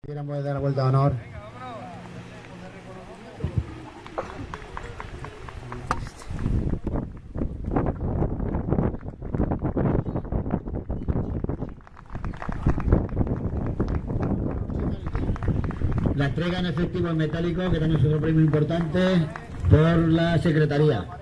Queremos dar la vuelta de honor. La entrega en efectivo en metálico, que también es otro premio importante, por la Secretaría.